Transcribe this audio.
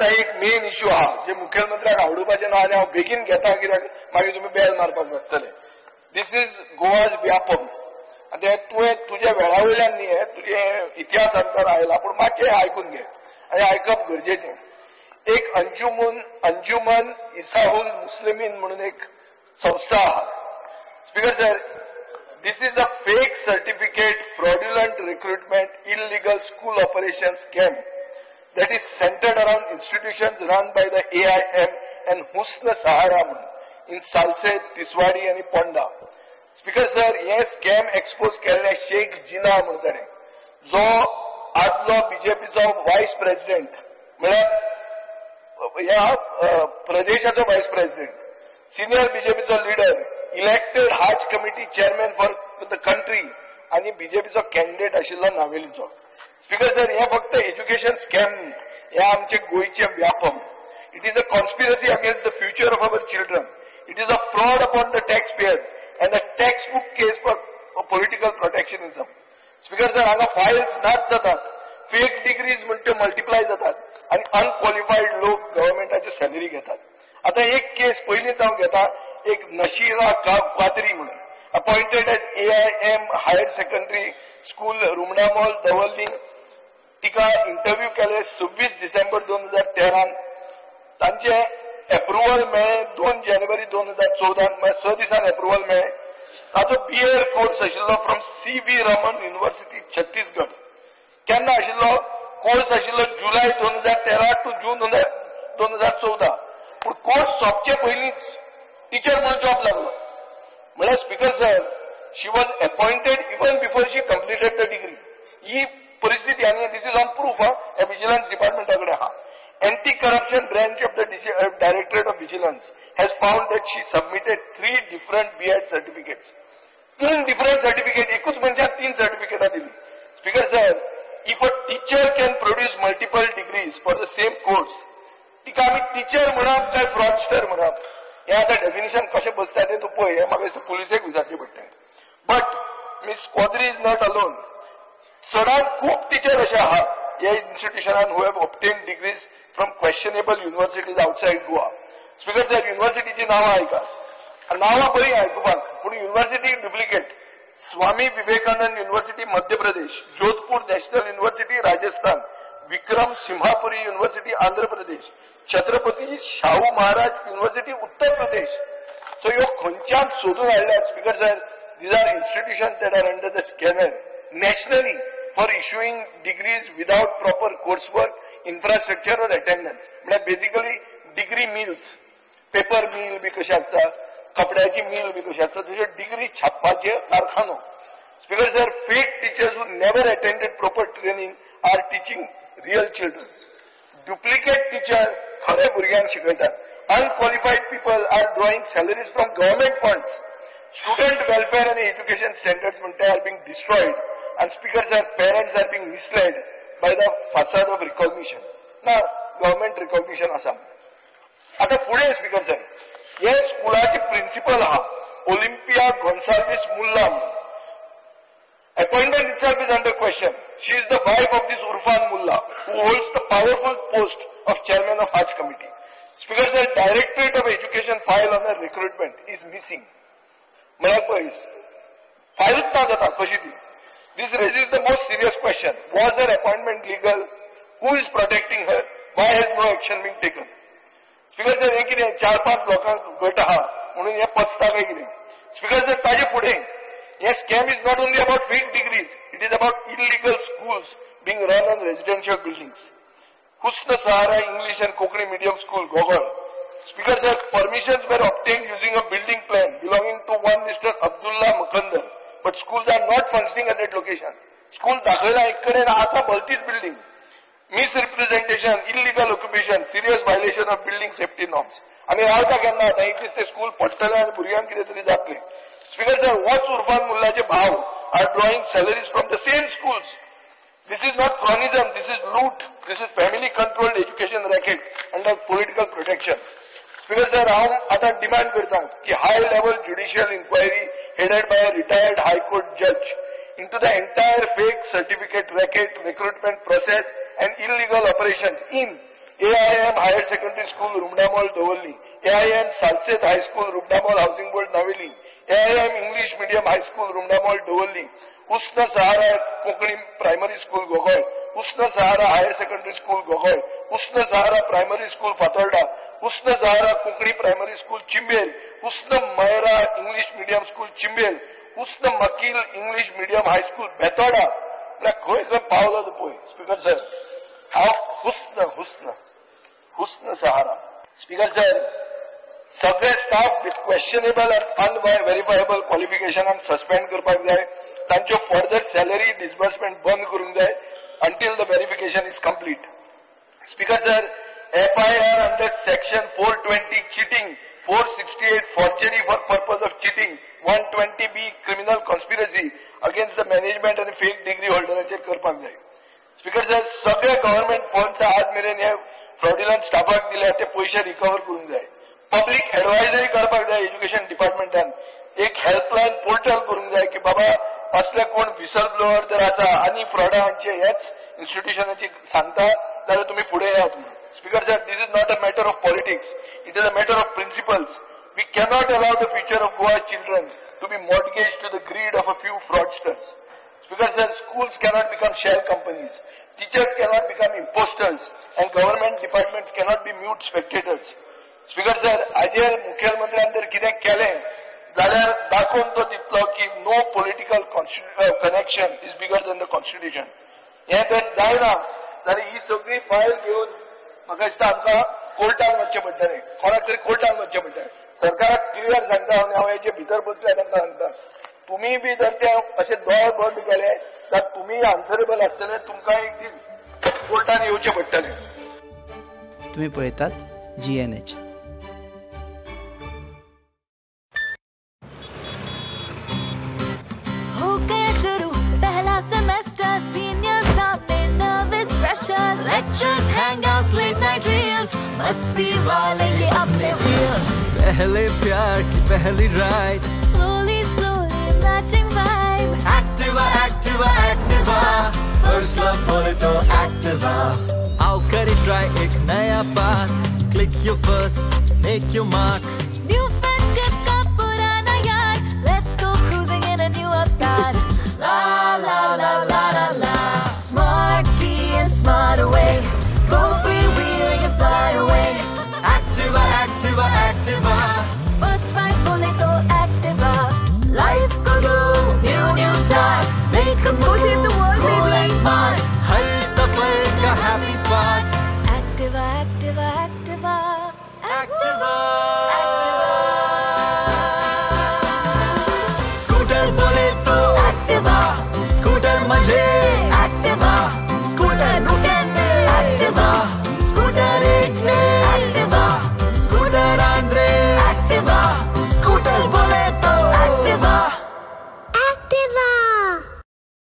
आता एक main issue आहा जे मुखेलमंत्र्याक आवडूपाचे ना आनी हांव बेगीन घेता कित्याक मागीर तुमी बेल मारपाक लागतले. दिस इज गोवाज व्यापम. आनी तुवें तुज्या वेळा वयल्यान न्ही हे तुजे इतिहास अंतर आयला पूण मातशें आयकून घे आनी आयकप गरजेचें. एक अंजुमन इसाहुल मुस्लिमीन म्हणून एक संस्था आहा. Speaker sir, this is a fake certificate, fraudulent recruitment, illegal school operation scam that is centered around institutions run by the AIM and Husn Sahara in Salsette, Tiswadi and Ponda. Speaker sir, हे scam expose केल्ले शेख जिना म्हणटाले जो आदलो बीजेपीचो वायस president म्हळ्यार ह्या प्रदेशाचो वायस प्रेसिडेंट, सिनियर बीजेपीचो लीडर, इलेक्टेड हाज committee chairman for the country आणि बीजेपीचो कॅन्डिडेट आशिल्लो नावेलीचो. स्पीकर सर, हे फक्त एज्युकेशन स्कॅम न्ही, हे आमचे गोयचे Vyapam. It is a conspiracy against the future of our children. It is a fraud upon the tax payers and a text book case for political protectionism. Speaker sir, हांगा files नाच जातात, fake degrees म्हणटे multiply जातात आणि अनक्वालिफाईड लोक गव्हर्नमेंटाची salary घेतात. आता एक केस पयलींच हांव घेता. एक नशीरा कादरी म्हणून appointed as AIM higher secondary school Rumdamol Davorlim. तिका इंटरव्यू केले 26 डिसेंबर 2013. तांचे अप्रुव्हल मेळ्ळे 2 जानेवारी 2014, म्हणजे 6 दिसान अप्रुव्हल मेळ्ळे. ताचो BA कोर्स आशिल्लो from CV Raman university Chhattisgarh. केन्ना आशिल्लो कोर्स आशिल्लो जुलय 2013 टू जून 2014. पूण कोर्स सोंपचे पयलींच टीचर म्हणून जॉब लागलो. म्हळ्यार speaker sir, she was appointed even before she completed the degree. ही परिस्थिती आणि दिस इज ऑन प्रूफ या विजिलन्स डिपार्टमेंटाकडे आहा. Anti corruption branch of the directorate of vigilance has found that she submitted 3 different B.Ed certificates. 3 different certificate, एकूच मनशाक 3 सर्टिफिकेटां दिली. Speaker sir, if a teacher can produce multiple degrees for the same course, तिका आमी teacher म्हणप काय fraudster म्हणप, हे आता डेफिनेशन कशें बसता तें तूं पळय. हे म्हाका पुलिसेक विचारचें पडटलें. But miss Quadri is not alone. चडांत खूब टीचर अशे आहात ह्या इन्स्टिट्यूशनान who have obtain degrees from questionable universities outside Goa. Speaker sir, युनिव्हर्सिटीची नांवां आयका, नांवां बरी आयकुपाक, पूण university duplicate. Swami Vivekananda university Madhya Pradesh, Jodhpur national university Rajasthan, Vikram Simhapuri university Andhra Pradesh, Chhatrapati Shahu Maharaj university Uttar Pradesh. So ह्यो खंयच्यान सोदून हाडल्यात. Speaker sir, these are institutions that are under the scanner nationally for issuing degrees without proper coursework, infrastructure or attendance. म्हणजे basically degree mills, paper mill बी कशें आसता, कपड्याची mill बी कशी असतात, तशें डिग्री छापपाचे कारखानो. Speaker sir, fake teachers who never attended proper training are teaching real children. Duplicate teacher खरे भुरग्यांक शिकयतात. Unqualified people are drawing salaries from government funds. Student welfare आणि एज्युकेशन स्टँडर्ड्स म्हणते are being destroyed. And speaker sir, parents are being misled by the facade of recognition. ना government recognition आसा. आता फुडें speaker sir, हे स्कुलाचे principal आहा Olympia Gonsalves Mulla. Appointment itself is under question. She is the wife of this Urfan Mullah, who holds the powerful post of chairman of Hajj Committee. Speaker sir, Directorate of Education file on her recruitment is missing. File na jata kashi thi. This raises the most serious question. Was her appointment legal? Who is protecting her? Why has no action been taken? Speaker sir, हे कितें 4-5 लोकांक गट आहा म्हणून हे पचता काय कितें? Speaker sir, ताजे फुडें Yes, scam is not only about fake degrees, it is about illegal schools being run on residential buildings. Husn Sahara English and Kokani Medium School, Gogol. Speaker sir, permissions were obtained using a building plan belonging to one Mr. Abdullah Mukandar, but schools are not functioning at that location. School dakhela ekkade asa baltis building. Misrepresentation, illegal occupation, serious violation of building safety norms. आणि रावता केन्ना आता एक दीस ते school पडटले आनी भुरग्यांक कितें तरी जातलें. Speaker sir, what's Urfan Mulla's भाव are drawing salaries from the same schools. This is not cronyism, this is loot, this is family controlled education racket under political protection. Speaker sir, हांव आतां demand करता की high level judicial inquiry headed by a retired high court judge into the entire fake certificate racket recruitment process and illegal operations in AIM higher secondary school Rumdamol Davorlim, AIM Salcete high school Rumdamol housing board Davorlim, AIM English medium high school Rumdamol Davorlim, उस्न सहारा Konkani primary school Gogol, उस्न सहारा higher secondary school Gogol, उस्न सहारा primary school Fatorda, उस्न सहारा Konkani primary school Chimbel, उस्न मैरा इंग्लिश मीडियम स्कूल चिंबेल, उस्न मकील इंग्लिश मीडियम हायस्कूल बेतोडा. खंय खंय पावलो तो पळय स्पीकर सर. हांव हुस्न सहारा स्पीकर सर, सगळे staff with questionable and unverifiable क्वालिफिकेशनाक सस्पेंड करपाक जाय. तांच्यो फर्दर सॅलरी डिसबर्समेंट बंद करूंक जाय until the verification is complete. Speaker sir, FIR under section 420 cheating, 468 forgery for purpose of cheating, 120B criminal conspiracy against the management and fake degree holder करपाक जाय. Speaker sir, सगळे government funds आज मेरेन हे फ्रॉडुलंट स्टाफाक दिले ते पैसे रिकवर करूंक जाय. पब्लिक एडवायझरी करपाक जाय एज्युकेशन डिपार्टमेंटान. एक हेल्पलायन पोर्टल करूंक जाय की बाबा असले कोण विसल ब्लोअर जर आसा आनी फ्रॉडांचे हेच इन्स्टिट्यूशनाची सांगता जाल्यार तुम्ही फुडें येयात. Speaker sir, this is not a matter of politics, it is a matter of principles. We cannot allow the future of Goa children to be mortgaged to the greed of a few fraudsters. Speaker sir, schools cannot become shell companies, teachers cannot become imposters, and government departments cannot be mute spectators. Speaker sir, आजेर मुख्यमंत्र्यान जर कितें केलें जाल्यार दाखोवन तो दितलो की no political connection is bigger than the constitution. हें जर जायना जाल्यार ही सगळी फायल घेवन म्हाका दिसता आमकां कोर्टान वचचें पडटलें, कोणाक तरी कोर्टान वचचें पडटलें. सरकाराक क्लियर सांगता आनी हांव हेजे भितर बसल्या तांकां सांगता, तुमी बी जर ते अशें दोळ बंद केले जाल्यार तुमी आन्सरेबल आसतले, तुमकां एक दीस कोर्टान येवचें पडटलें. तुम्ही पळयतात GNH. Lectures, hangouts, late night reels, मस्ती वाले ये अपने wheels. पहले प्यार की पहली ride, Slowly, slowly matching vibe. Activa, Activa, Activa, first love बोले तो Activa. आओ करें try एक नया path, click your first, make your mark. New friendship का पुराना यार, let's go cruising in a new avatar. La la la la la la. Smart key and smart away, go freewheeling and fly away. Activa, Activa, Activa, First fight बोले तो Activa. Life को दो new start, make a move in the world, cool and baby. smart, हर सफर का happy part. Activa, Activa, Activa, Activa, scooter बोले तो Activa, scooter मजे, Activa.